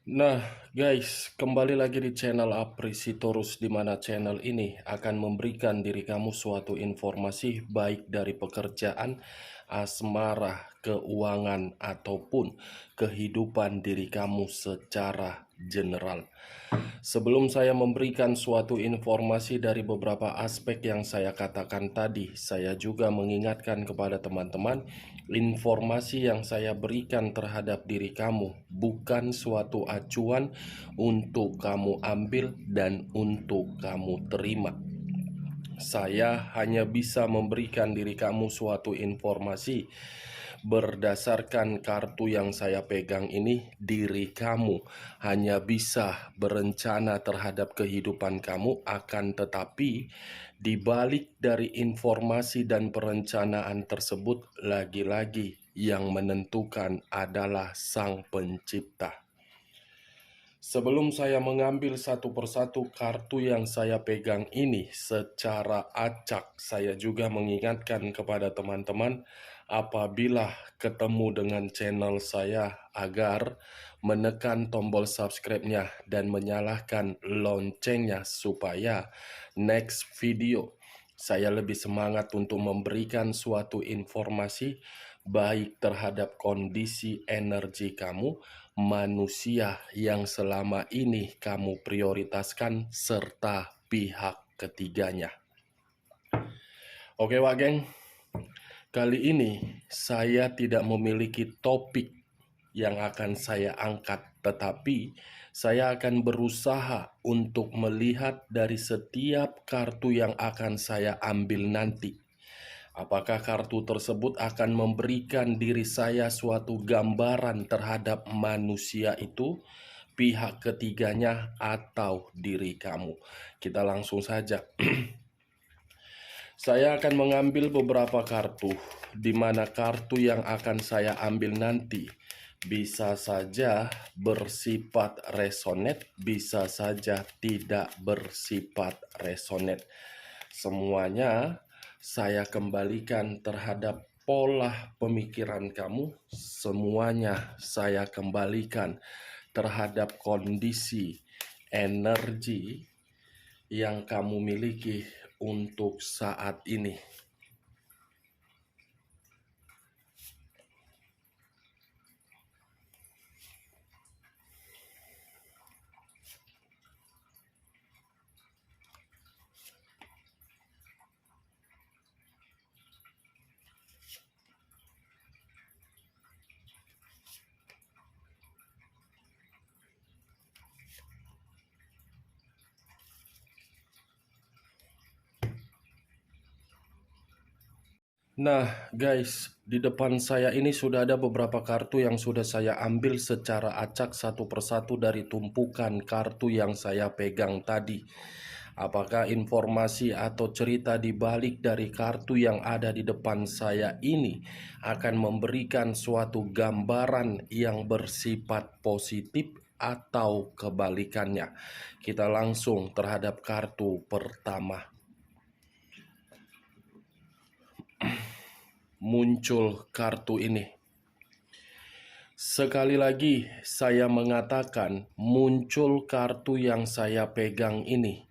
Nah, guys, kembali lagi di channel Aprisitorus, di mana channel ini akan memberikan diri kamu suatu informasi baik dari pekerjaan, asmara, keuangan, ataupun kehidupan diri kamu secara general. Sebelum saya memberikan suatu informasi dari beberapa aspek yang saya katakan tadi, saya juga mengingatkan kepada teman-teman, informasi yang saya berikan terhadap diri kamu bukan suatu acuan untuk kamu ambil dan untuk kamu terima. Saya hanya bisa memberikan diri kamu suatu informasi berdasarkan kartu yang saya pegang ini. Diri kamu hanya bisa berencana terhadap kehidupan kamu, akan tetapi di balik dari informasi dan perencanaan tersebut, lagi-lagi yang menentukan adalah Sang Pencipta. Sebelum saya mengambil satu persatu kartu yang saya pegang ini secara acak, saya juga mengingatkan kepada teman-teman apabila ketemu dengan channel saya agar menekan tombol subscribe-nya dan menyalakan loncengnya supaya next video saya lebih semangat untuk memberikan suatu informasi baik terhadap kondisi energi kamu, manusia yang selama ini kamu prioritaskan, serta pihak ketiganya. Oke Wak Geng, kali ini saya tidak memiliki topik yang akan saya angkat, tetapi saya akan berusaha untuk melihat dari setiap kartu yang akan saya ambil nanti. Apakah kartu tersebut akan memberikan diri saya suatu gambaran terhadap manusia itu, pihak ketiganya, atau diri kamu? Kita langsung saja. Saya akan mengambil beberapa kartu, di mana kartu yang akan saya ambil nanti bisa saja bersifat resonate, bisa saja tidak bersifat resonate. Semuanya saya kembalikan terhadap pola pemikiran kamu, semuanya saya kembalikan terhadap kondisi energi yang kamu miliki untuk saat ini. Nah, guys, di depan saya ini sudah ada beberapa kartu yang sudah saya ambil secara acak satu persatu dari tumpukan kartu yang saya pegang tadi. Apakah informasi atau cerita di balik dari kartu yang ada di depan saya ini akan memberikan suatu gambaran yang bersifat positif atau kebalikannya? Kita langsung terhadap kartu pertama. Muncul kartu ini. Sekali lagi saya mengatakan muncul kartu yang saya pegang ini,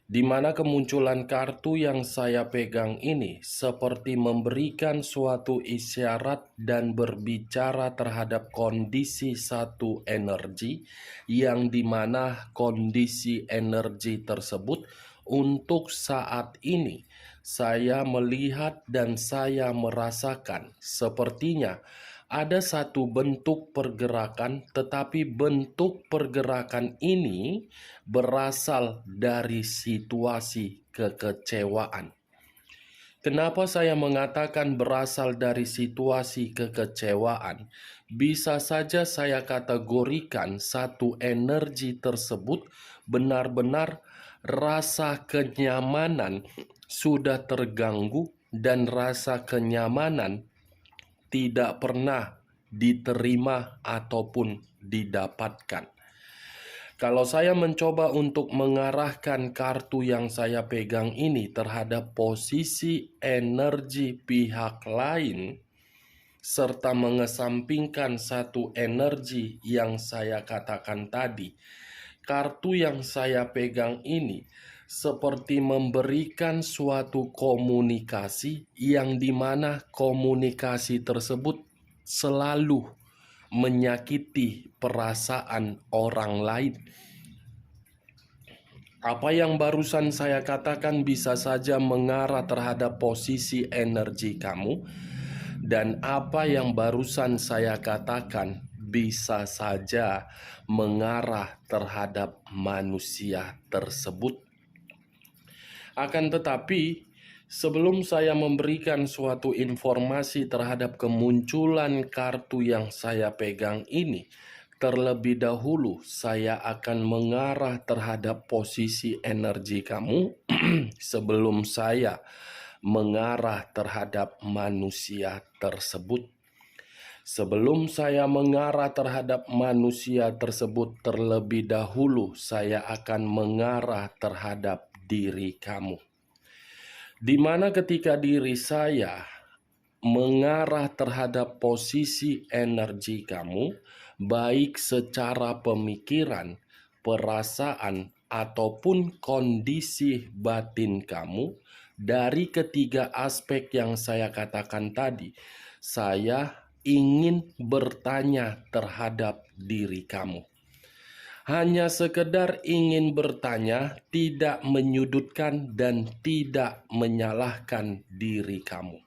di mana kemunculan kartu yang saya pegang ini seperti memberikan suatu isyarat dan berbicara terhadap kondisi satu energi, yang dimana kondisi energi tersebut untuk saat ini saya melihat dan saya merasakan sepertinya ada satu bentuk pergerakan, tetapi bentuk pergerakan ini berasal dari situasi kekecewaan. Kenapa saya mengatakan berasal dari situasi kekecewaan? Bisa saja saya kategorikan satu energi tersebut benar-benar rasa kenyamanan sudah terganggu dan rasa kenyamanan tidak pernah diterima ataupun didapatkan. Kalau saya mencoba untuk mengarahkan kartu yang saya pegang ini terhadap posisi energi pihak lain, serta mengesampingkan satu energi yang saya katakan tadi. Kartu yang saya pegang ini seperti memberikan suatu komunikasi yang dimana komunikasi tersebut selalu menyakiti perasaan orang lain. Apa yang barusan saya katakan bisa saja mengarah terhadap posisi energi kamu, dan apa yang barusan saya katakan bisa saja mengarah terhadap manusia tersebut. Akan tetapi, sebelum saya memberikan suatu informasi terhadap kemunculan kartu yang saya pegang ini, terlebih dahulu saya akan mengarah terhadap posisi energi kamu sebelum saya mengarah terhadap manusia tersebut. Sebelum saya mengarah terhadap manusia tersebut, terlebih dahulu saya akan mengarah terhadap diri kamu. Di mana ketika diri saya mengarah terhadap posisi energi kamu, baik secara pemikiran, perasaan, ataupun kondisi batin kamu, dari ketiga aspek yang saya katakan tadi, saya ingin bertanya terhadap diri kamu. Hanya sekedar ingin bertanya, tidak menyudutkan dan tidak menyalahkan diri kamu.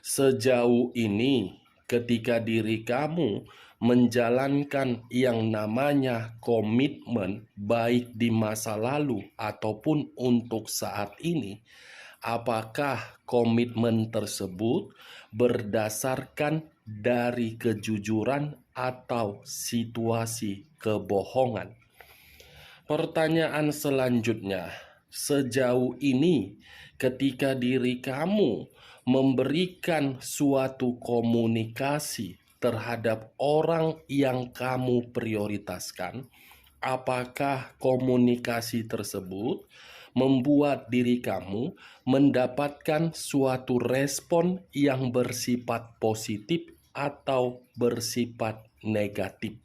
Sejauh ini, ketika diri kamu menjalankan yang namanya komitmen, baik di masa lalu ataupun untuk saat ini, apakah komitmen tersebut berdasarkan dari kejujuran atau situasi kebohongan? Pertanyaan selanjutnya, sejauh ini ketika diri kamu memberikan suatu komunikasi terhadap orang yang kamu prioritaskan, apakah komunikasi tersebut membuat diri kamu mendapatkan suatu respon yang bersifat positif atau bersifat negatif?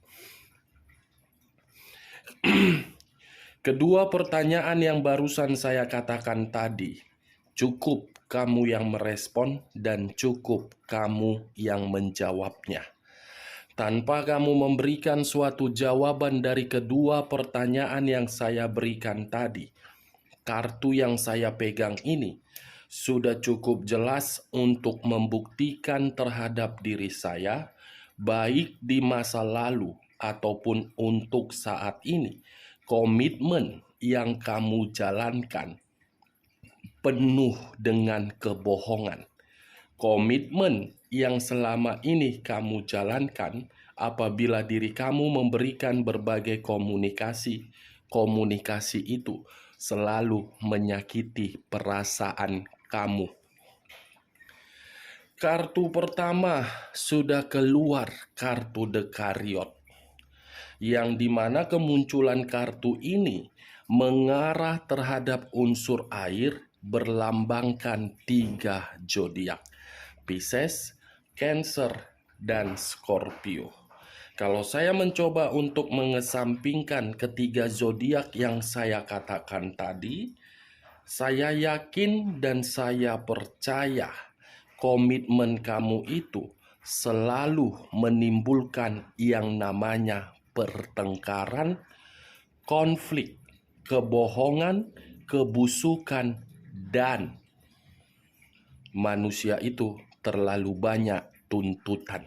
Kedua pertanyaan yang barusan saya katakan tadi, cukup kamu yang merespon dan cukup kamu yang menjawabnya. Tanpa kamu memberikan suatu jawaban dari kedua pertanyaan yang saya berikan tadi, kartu yang saya pegang ini sudah cukup jelas untuk membuktikan terhadap diri saya, baik di masa lalu ataupun untuk saat ini, komitmen yang kamu jalankan penuh dengan kebohongan. Komitmen yang selama ini kamu jalankan apabila diri kamu memberikan berbagai komunikasi itu selalu menyakiti perasaan kamu. Kartu pertama sudah keluar, kartu The Chariot, yang dimana kemunculan kartu ini mengarah terhadap unsur air berlambangkan 3 zodiak, Pisces, Cancer, dan Scorpio. Kalau saya mencoba untuk mengesampingkan ketiga zodiak yang saya katakan tadi, saya yakin dan saya percaya komitmen kamu itu selalu menimbulkan yang namanya pertengkaran, konflik, kebohongan, kebusukan, dan manusia itu terlalu banyak tuntutan.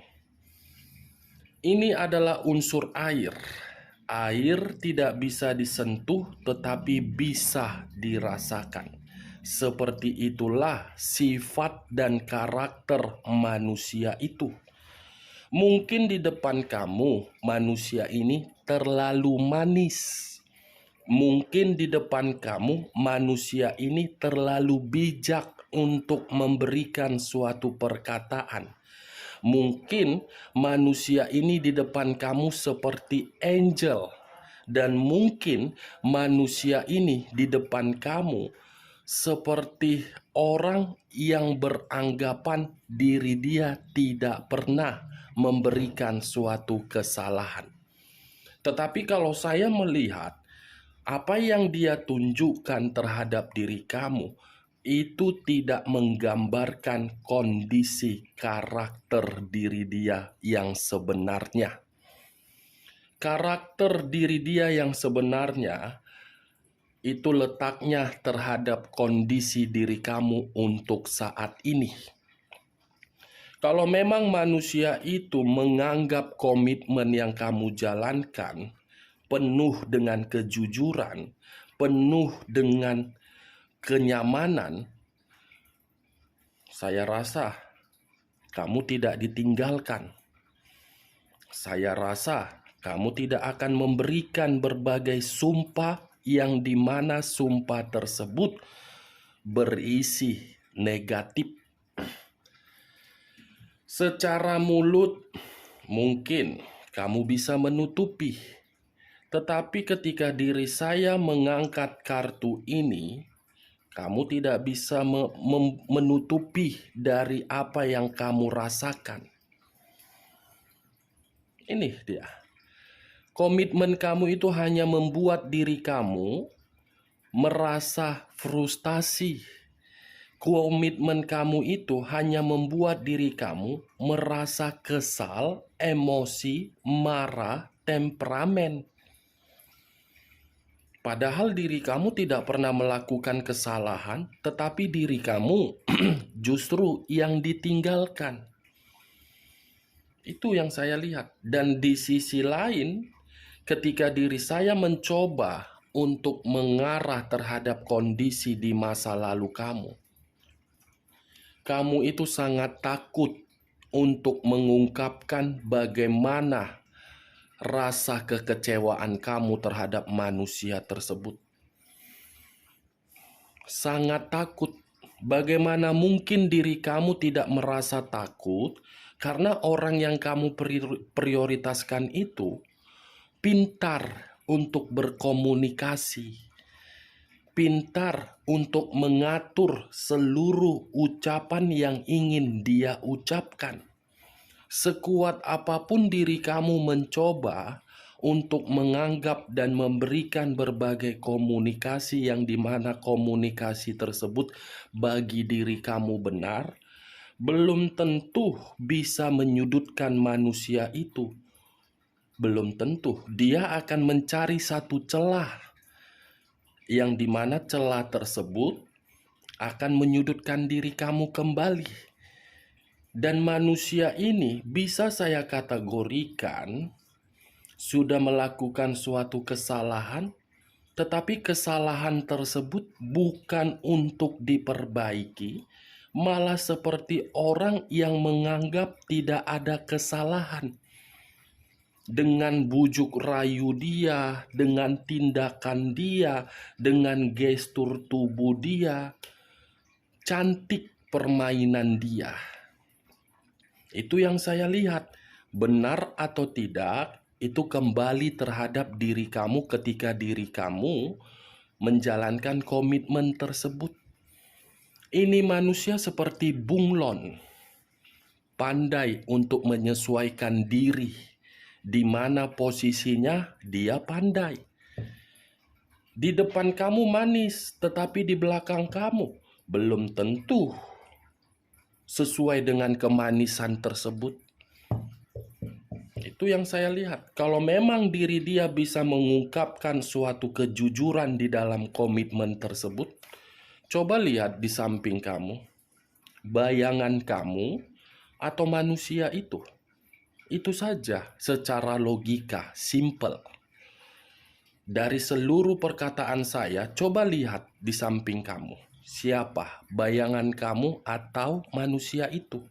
Ini adalah unsur air. Air tidak bisa disentuh tetapi bisa dirasakan. Seperti itulah sifat dan karakter manusia itu. Mungkin di depan kamu manusia ini terlalu manis. Mungkin di depan kamu manusia ini terlalu bijak untuk memberikan suatu perkataan. Mungkin manusia ini di depan kamu seperti angel, dan mungkin manusia ini di depan kamu seperti orang yang beranggapan diri dia tidak pernah memberikan suatu kesalahan. Tetapi kalau saya melihat apa yang dia tunjukkan terhadap diri kamu, itu tidak menggambarkan kondisi karakter diri dia yang sebenarnya. Karakter diri dia yang sebenarnya itu letaknya terhadap kondisi diri kamu untuk saat ini. Kalau memang manusia itu menganggap komitmen yang kamu jalankan penuh dengan kejujuran, penuh dengan kenyamanan, saya rasa kamu tidak ditinggalkan. Saya rasa kamu tidak akan memberikan berbagai sumpah yang dimana sumpah tersebut berisi negatif. Secara mulut mungkin kamu bisa menutupi, tetapi ketika diri saya mengangkat kartu ini, kamu tidak bisa menutupi dari apa yang kamu rasakan. Ini dia. Komitmen kamu itu hanya membuat diri kamu merasa frustasi. Komitmen kamu itu hanya membuat diri kamu merasa kesal, emosi, marah, temperamen. Padahal diri kamu tidak pernah melakukan kesalahan, tetapi diri kamu justru yang ditinggalkan. Itu yang saya lihat. Dan di sisi lain, ketika diri saya mencoba untuk mengarah terhadap kondisi di masa lalu kamu itu sangat takut untuk mengungkapkan bagaimana rasa kekecewaan kamu terhadap manusia tersebut. Sangat takut. Bagaimana mungkin diri kamu tidak merasa takut karena orang yang kamu prioritaskan itu pintar untuk berkomunikasi, pintar untuk mengatur seluruh ucapan yang ingin dia ucapkan. Sekuat apapun diri kamu mencoba untuk menganggap dan memberikan berbagai komunikasi yang dimana komunikasi tersebut bagi diri kamu benar, belum tentu bisa menyudutkan manusia itu. Belum tentu. Dia akan mencari satu celah yang dimana celah tersebut akan menyudutkan diri kamu kembali. Dan manusia ini bisa saya kategorikan sudah melakukan suatu kesalahan, tetapi kesalahan tersebut bukan untuk diperbaiki, malah seperti orang yang menganggap tidak ada kesalahan. Dengan bujuk rayu dia, dengan tindakan dia, dengan gestur tubuh dia, cantik permainan dia. Itu yang saya lihat. Benar atau tidak, itu kembali terhadap diri kamu ketika diri kamu menjalankan komitmen tersebut. Ini manusia seperti bunglon, pandai untuk menyesuaikan diri. Di mana posisinya dia pandai. Di depan kamu manis, tetapi di belakang kamu belum tentu sesuai dengan kemanisan tersebut. Itu yang saya lihat. Kalau memang diri dia bisa mengungkapkan suatu kejujuran di dalam komitmen tersebut, coba lihat di samping kamu, bayangan kamu atau manusia itu. Itu saja secara logika, simple. Dari seluruh perkataan saya, coba lihat di samping kamu. Siapa bayangan kamu atau manusia itu?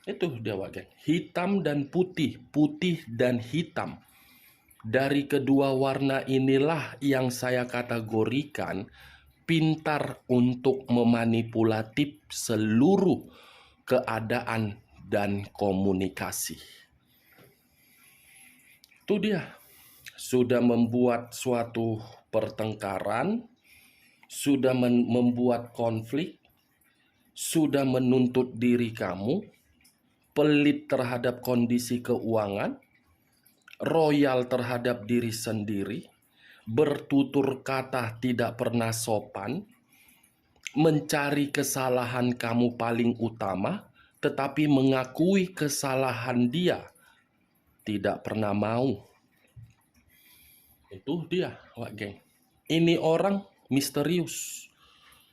Itu dia geng. Hitam dan putih, putih dan hitam. Dari kedua warna inilah yang saya kategorikan pintar untuk memanipulatif seluruh keadaan dan komunikasi. Itu dia. Sudah membuat suatu pertengkaran, sudah membuat konflik, sudah menuntut diri kamu, pelit terhadap kondisi keuangan, royal terhadap diri sendiri, bertutur kata tidak pernah sopan, mencari kesalahan kamu paling utama, tetapi mengakui kesalahan dia tidak pernah mau. Itu dia, Wak Geng. Ini orang misterius,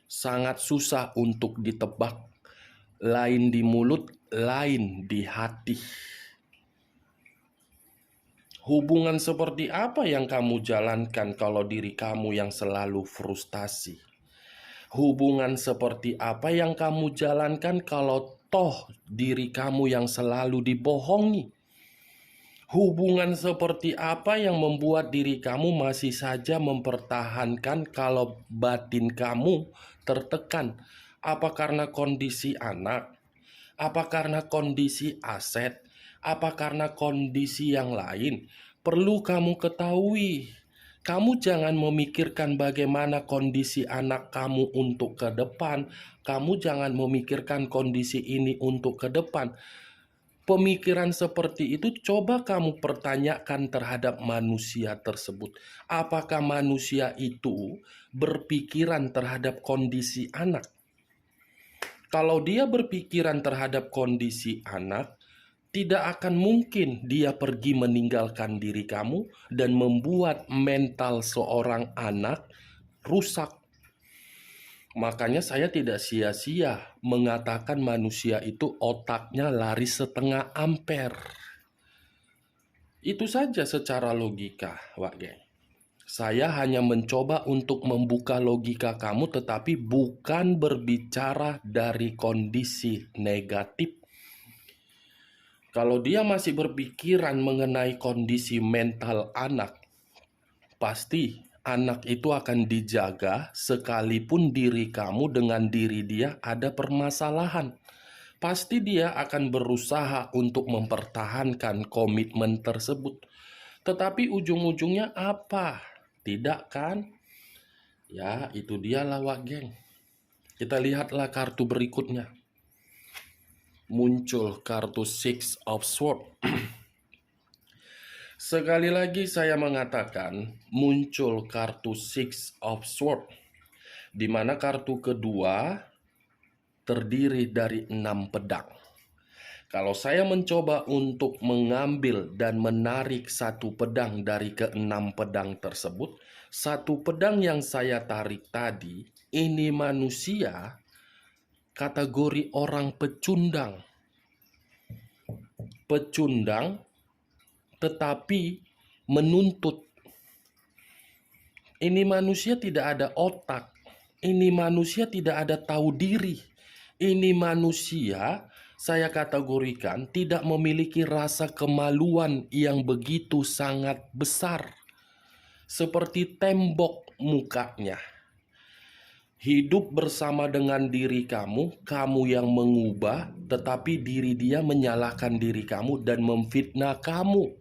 sangat susah untuk ditebak, lain di mulut, lain di hati. Hubungan seperti apa yang kamu jalankan kalau diri kamu yang selalu frustasi? Hubungan seperti apa yang kamu jalankan kalau toh diri kamu yang selalu dibohongi? Hubungan seperti apa yang membuat diri kamu masih saja mempertahankan kalau batin kamu tertekan? Apa karena kondisi anak? Apa karena kondisi aset? Apa karena kondisi yang lain? Perlu kamu ketahui, kamu jangan memikirkan bagaimana kondisi anak kamu untuk ke depan. Kamu jangan memikirkan kondisi ini untuk ke depan. Pemikiran seperti itu coba kamu pertanyakan terhadap manusia tersebut. Apakah manusia itu berpikiran terhadap kondisi anak? Kalau dia berpikiran terhadap kondisi anak, tidak akan mungkin dia pergi meninggalkan diri kamu dan membuat mental seorang anak rusak. Makanya saya tidak sia-sia mengatakan manusia itu otaknya lari setengah ampere. Itu saja secara logika, Wak Geng. Saya hanya mencoba untuk membuka logika kamu, tetapi bukan berbicara dari kondisi negatif. Kalau dia masih berpikiran mengenai kondisi mental anak, pasti anak itu akan dijaga sekalipun diri kamu dengan diri dia ada permasalahan. Pasti dia akan berusaha untuk mempertahankan komitmen tersebut. Tetapi ujung-ujungnya apa? Tidak kan? Ya, itu dia Wak Geng. Kita lihatlah kartu berikutnya. Muncul kartu Six of Swords. Sekali lagi saya mengatakan muncul kartu Six of Swords, di mana kartu kedua terdiri dari 6 pedang. Kalau saya mencoba untuk mengambil dan menarik satu pedang dari ke-6 pedang tersebut, satu pedang yang saya tarik tadi, ini manusia kategori orang pecundang. Pecundang tetapi menuntut. Ini manusia tidak ada otak. Ini manusia tidak ada tahu diri. Ini manusia saya kategorikan tidak memiliki rasa kemaluan yang begitu sangat besar. Seperti tembok mukanya. Hidup bersama dengan diri kamu, kamu yang mengubah, tetapi diri dia menyalahkan diri kamu dan memfitnah kamu.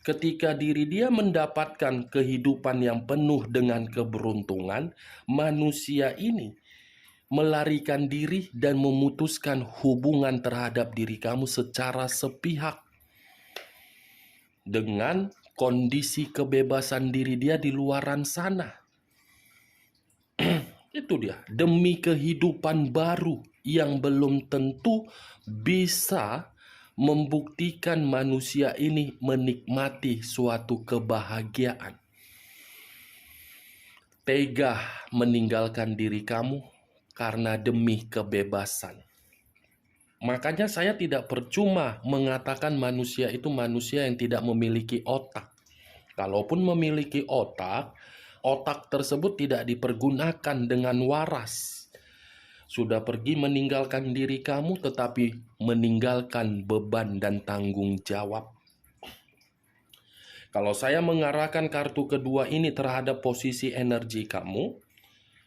Ketika diri dia mendapatkan kehidupan yang penuh dengan keberuntungan, manusia ini melarikan diri dan memutuskan hubungan terhadap diri kamu secara sepihak dengan kondisi kebebasan diri dia di luaran sana. Itu dia, demi kehidupan baru yang belum tentu bisa membuktikan manusia ini menikmati suatu kebahagiaan. Tega meninggalkan diri kamu karena demi kebebasan. Makanya saya tidak percuma mengatakan manusia itu manusia yang tidak memiliki otak. Kalaupun memiliki otak, otak tersebut tidak dipergunakan dengan waras. Sudah pergi meninggalkan diri kamu, tetapi meninggalkan beban dan tanggung jawab. Kalau saya mengarahkan kartu kedua ini terhadap posisi energi kamu,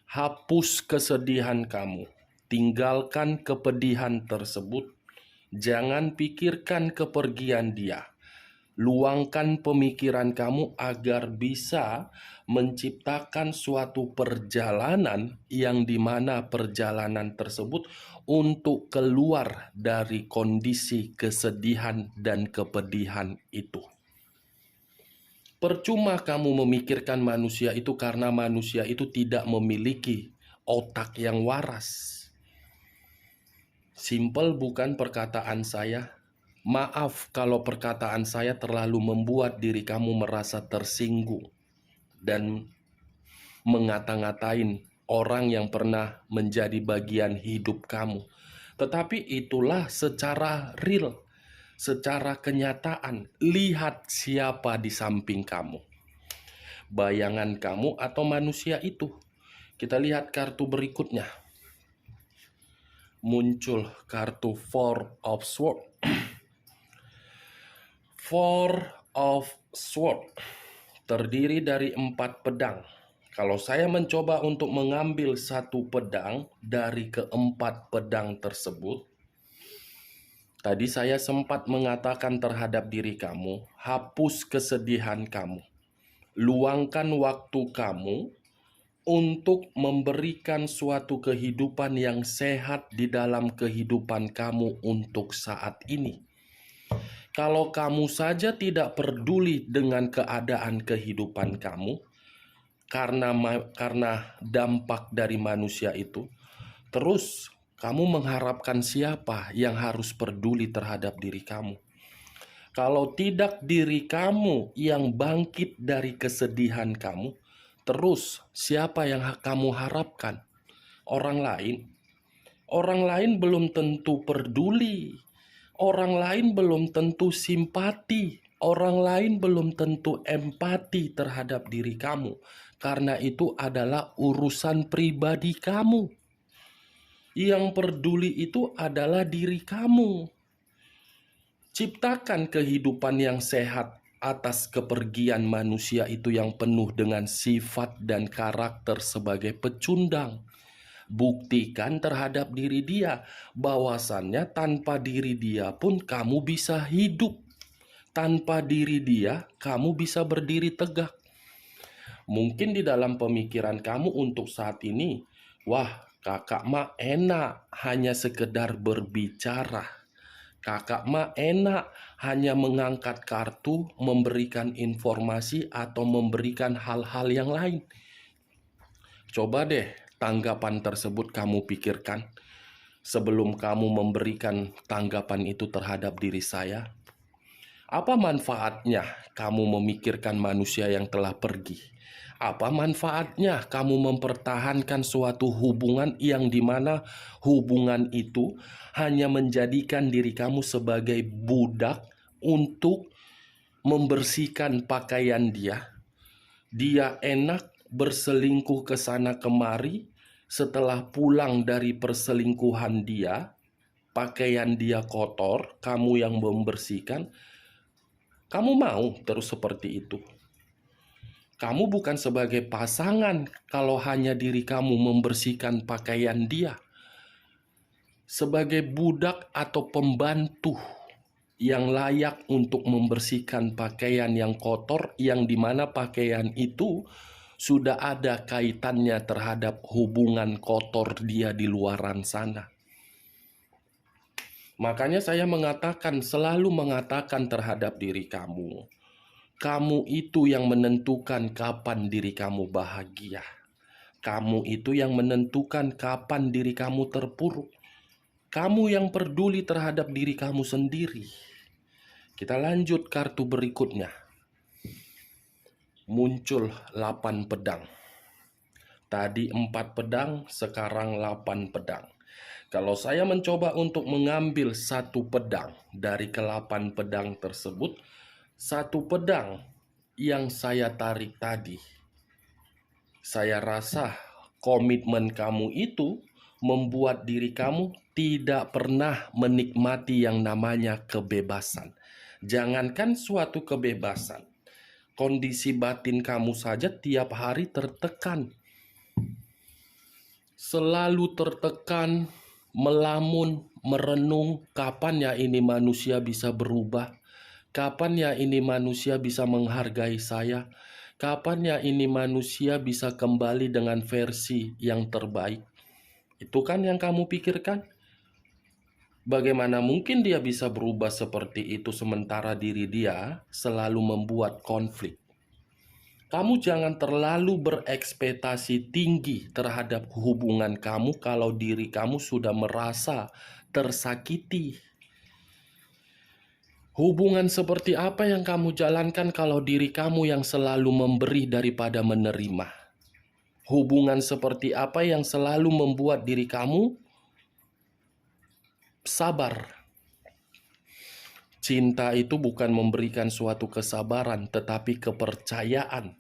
hapus kesedihan kamu. Tinggalkan kepedihan tersebut. Jangan pikirkan kepergian dia. Luangkan pemikiran kamu agar bisa menciptakan suatu perjalanan yang dimana perjalanan tersebut untuk keluar dari kondisi kesedihan dan kepedihan itu. Percuma kamu memikirkan manusia itu karena manusia itu tidak memiliki otak yang waras. Simpel bukan perkataan saya? Maaf kalau perkataan saya terlalu membuat diri kamu merasa tersinggung dan mengata-ngatain orang yang pernah menjadi bagian hidup kamu. Tetapi itulah secara real, secara kenyataan. Lihat siapa di samping kamu. Bayangan kamu atau manusia itu. Kita lihat kartu berikutnya. Muncul kartu Four of Swords. Four of Swords terdiri dari 4 pedang. Kalau saya mencoba untuk mengambil satu pedang dari keempat pedang tersebut, tadi saya sempat mengatakan terhadap diri kamu, hapus kesedihan kamu. Luangkan waktu kamu untuk memberikan suatu kehidupan yang sehat di dalam kehidupan kamu untuk saat ini. Kalau kamu saja tidak peduli dengan keadaan kehidupan kamu, karena dampak dari manusia itu, terus kamu mengharapkan siapa yang harus peduli terhadap diri kamu? Kalau tidak diri kamu yang bangkit dari kesedihan kamu, terus siapa yang kamu harapkan? Orang lain? Orang lain belum tentu peduli. Orang lain belum tentu simpati. Orang lain belum tentu empati terhadap diri kamu. Karena itu adalah urusan pribadi kamu. Yang peduli itu adalah diri kamu. Ciptakan kehidupan yang sehat atas kepergian manusia itu yang penuh dengan sifat dan karakter sebagai pecundang. Buktikan terhadap diri dia bahwasannya tanpa diri dia pun kamu bisa hidup. Tanpa diri dia kamu bisa berdiri tegak. Mungkin di dalam pemikiran kamu untuk saat ini, wah kakak mah enak hanya sekedar berbicara. Kakak mah enak hanya mengangkat kartu, memberikan informasi atau memberikan hal-hal yang lain. Coba deh tanggapan tersebut kamu pikirkan sebelum kamu memberikan tanggapan itu terhadap diri saya. Apa manfaatnya kamu memikirkan manusia yang telah pergi? Apa manfaatnya kamu mempertahankan suatu hubungan yang dimana hubungan itu hanya menjadikan diri kamu sebagai budak untuk membersihkan pakaian dia? Dia enak berselingkuh ke sana kemari, setelah pulang dari perselingkuhan dia, pakaian dia kotor, kamu yang membersihkan. Kamu mau terus seperti itu? Kamu bukan sebagai pasangan kalau hanya diri kamu membersihkan pakaian dia. Sebagai budak atau pembantu yang layak untuk membersihkan pakaian yang kotor, yang dimana pakaian itu sudah ada kaitannya terhadap hubungan kotor dia di luaran sana. Makanya saya selalu mengatakan terhadap diri kamu, kamu itu yang menentukan kapan diri kamu bahagia. Kamu itu yang menentukan kapan diri kamu terpuruk. Kamu yang peduli terhadap diri kamu sendiri. Kita lanjut kartu berikutnya. Muncul 8 pedang. Tadi 4 pedang, sekarang 8 pedang. Kalau saya mencoba untuk mengambil satu pedang dari ke-8 pedang tersebut, satu pedang yang saya tarik tadi, saya rasa komitmen kamu itu membuat diri kamu tidak pernah menikmati yang namanya kebebasan. Jangankan suatu kebebasan, kondisi batin kamu saja tiap hari tertekan. Selalu tertekan, melamun, merenung, kapan ya ini manusia bisa berubah? Kapan ya ini manusia bisa menghargai saya? Kapan ya ini manusia bisa kembali dengan versi yang terbaik? Itu kan yang kamu pikirkan? Bagaimana mungkin dia bisa berubah seperti itu sementara diri dia selalu membuat konflik? Kamu jangan terlalu berekspektasi tinggi terhadap hubungan kamu kalau diri kamu sudah merasa tersakiti. Hubungan seperti apa yang kamu jalankan kalau diri kamu yang selalu memberi daripada menerima? Hubungan seperti apa yang selalu membuat diri kamu sabar? Cinta itu bukan memberikan suatu kesabaran, tetapi kepercayaan.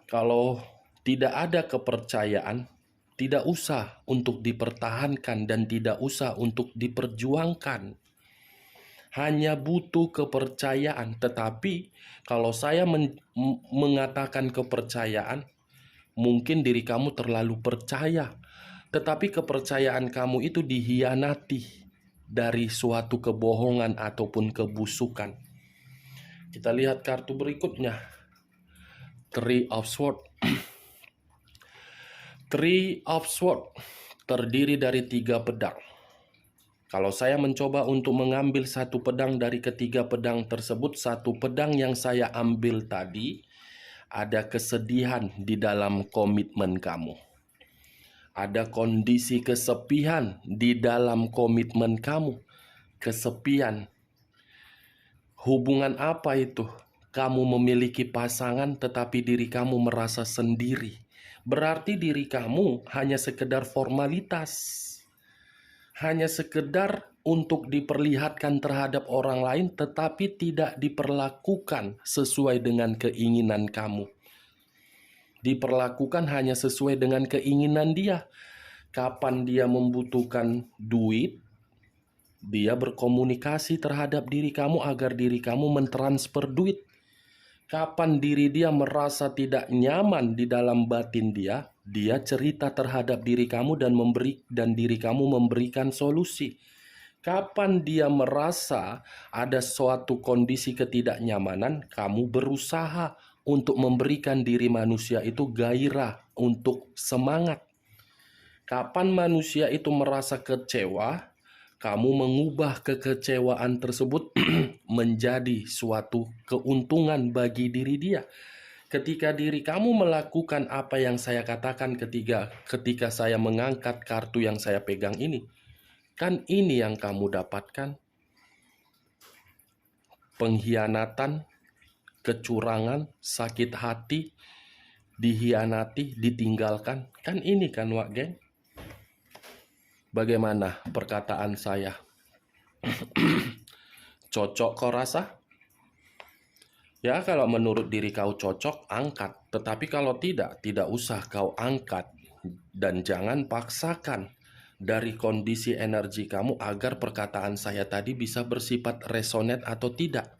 Kalau tidak ada kepercayaan, tidak usah untuk dipertahankan dan tidak usah untuk diperjuangkan. Hanya butuh kepercayaan. Tetapi kalau saya mengatakan kepercayaan, mungkin diri kamu terlalu percaya. Tetapi kepercayaan kamu itu dihianati dari suatu kebohongan ataupun kebusukan. Kita lihat kartu berikutnya. Three of Swords. Three of Swords terdiri dari 3 pedang. Kalau saya mencoba untuk mengambil satu pedang dari ketiga pedang tersebut, satu pedang yang saya ambil tadi, ada kesedihan di dalam komitmen kamu. Ada kondisi kesepian di dalam komitmen kamu. Kesepian. Hubungan apa itu? Kamu memiliki pasangan tetapi diri kamu merasa sendiri. Berarti diri kamu hanya sekedar formalitas. Hanya sekedar untuk diperlihatkan terhadap orang lain tetapi tidak diperlakukan sesuai dengan keinginan kamu. Diperlakukan hanya sesuai dengan keinginan dia. Kapan dia membutuhkan duit, dia berkomunikasi terhadap diri kamu agar diri kamu mentransfer duit. Kapan diri dia merasa tidak nyaman di dalam batin dia cerita terhadap diri kamu dan diri kamu memberikan solusi. Kapan dia merasa ada suatu kondisi ketidaknyamanan, kamu berusaha untuk memberikan diri manusia itu gairah untuk semangat. Kapan manusia itu merasa kecewa, kamu mengubah kekecewaan tersebut menjadi suatu keuntungan bagi diri dia. Ketika diri kamu melakukan apa yang saya katakan ketika saya mengangkat kartu yang saya pegang ini, kan ini yang kamu dapatkan. Pengkhianatan, kecurangan, sakit hati, dihianati, ditinggalkan. Kan ini kan, Wak Geng? Bagaimana perkataan saya? Cocok kau rasa? Ya, kalau menurut diri kau cocok, angkat. Tetapi kalau tidak usah kau angkat. Dan jangan paksakan dari kondisi energi kamu agar perkataan saya tadi bisa bersifat resonate atau tidak.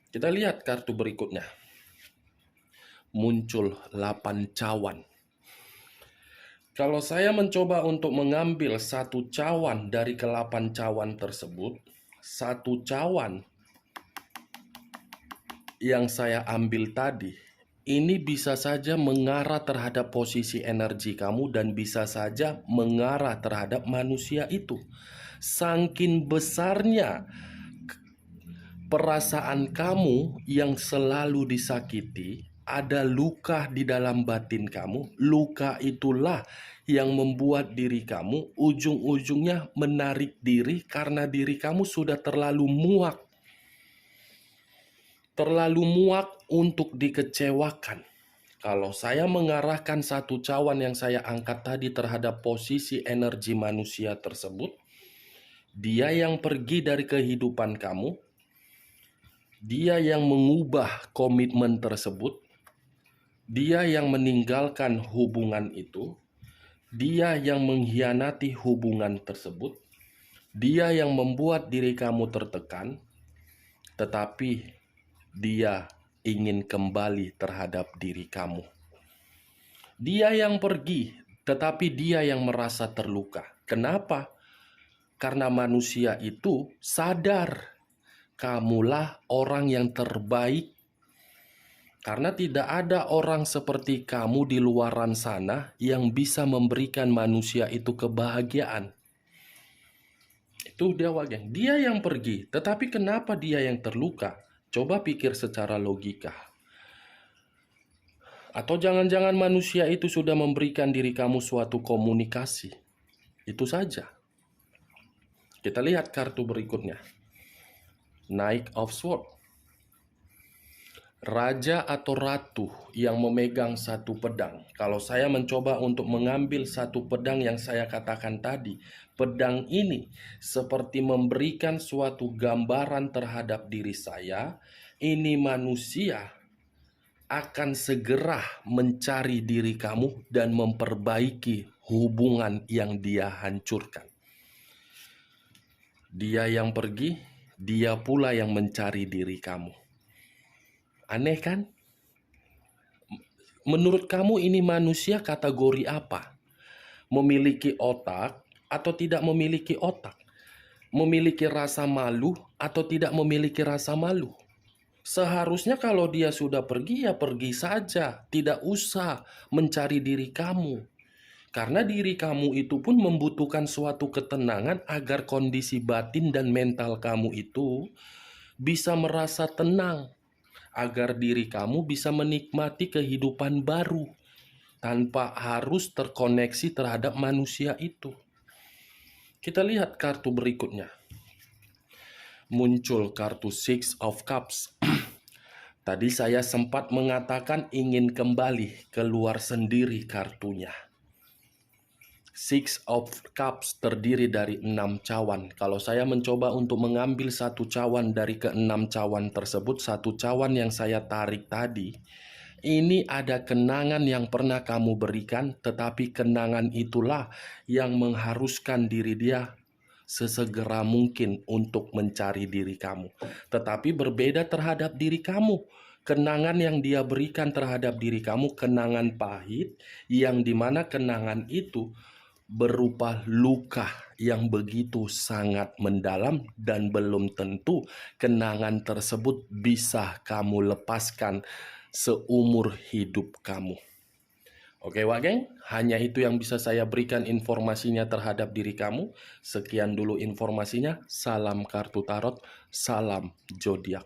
Kita lihat kartu berikutnya. Muncul 8 cawan. Kalau saya mencoba untuk mengambil satu cawan dari ke-8 cawan tersebut, satu cawan yang saya ambil tadi, ini bisa saja mengarah terhadap posisi energi kamu dan bisa saja mengarah terhadap manusia itu. Saking besarnya perasaan kamu yang selalu disakiti, ada luka di dalam batin kamu. Luka itulah yang membuat diri kamu ujung-ujungnya menarik diri karena diri kamu sudah terlalu muak. Terlalu muak untuk dikecewakan. Kalau saya mengarahkan satu cawan yang saya angkat tadi terhadap posisi energi manusia tersebut, dia yang pergi dari kehidupan kamu, dia yang mengubah komitmen tersebut, dia yang meninggalkan hubungan itu, dia yang mengkhianati hubungan tersebut, dia yang membuat diri kamu tertekan, tetapi dia ingin kembali terhadap diri kamu. Dia yang pergi, tetapi dia yang merasa terluka. Kenapa? Karena manusia itu sadar kamulah orang yang terbaik. Karena tidak ada orang seperti kamu di luaran sana yang bisa memberikan manusia itu kebahagiaan. Itu dia Wageng. Dia yang pergi, tetapi kenapa dia yang terluka? Coba pikir secara logika. Atau jangan-jangan manusia itu sudah memberikan diri kamu suatu komunikasi. Itu saja. Kita lihat kartu berikutnya. Knight of Swords. Raja atau ratu yang memegang satu pedang. Kalau saya mencoba untuk mengambil satu pedang yang saya katakan tadi, pedang ini seperti memberikan suatu gambaran terhadap diri saya. Ini manusia akan segera mencari diri kamu dan memperbaiki hubungan yang dia hancurkan. Dia yang pergi, dia pula yang mencari diri kamu. Aneh kan? Menurut kamu ini manusia kategori apa? Memiliki otak atau tidak memiliki otak? Memiliki rasa malu atau tidak memiliki rasa malu? Seharusnya kalau dia sudah pergi ya pergi saja, tidak usah mencari diri kamu. Karena diri kamu itu pun membutuhkan suatu ketenangan agar kondisi batin dan mental kamu itu bisa merasa tenang. Agar diri kamu bisa menikmati kehidupan baru tanpa harus terkoneksi terhadap manusia itu. Kita lihat kartu berikutnya. Muncul kartu Six of Cups. Tadi saya sempat mengatakan ingin kembali keluar sendiri kartunya. Six of Cups terdiri dari 6 cawan. Kalau saya mencoba untuk mengambil satu cawan dari ke-6 cawan tersebut, satu cawan yang saya tarik tadi, ini ada kenangan yang pernah kamu berikan, tetapi kenangan itulah yang mengharuskan diri dia sesegera mungkin untuk mencari diri kamu. Tetapi berbeda terhadap diri kamu. Kenangan yang dia berikan terhadap diri kamu, kenangan pahit, yang dimana kenangan itu berupa luka yang begitu sangat mendalam dan belum tentu kenangan tersebut bisa kamu lepaskan seumur hidup kamu. Oke Wageng, hanya itu yang bisa saya berikan informasinya terhadap diri kamu. Sekian dulu informasinya. Salam kartu tarot, salam zodiak.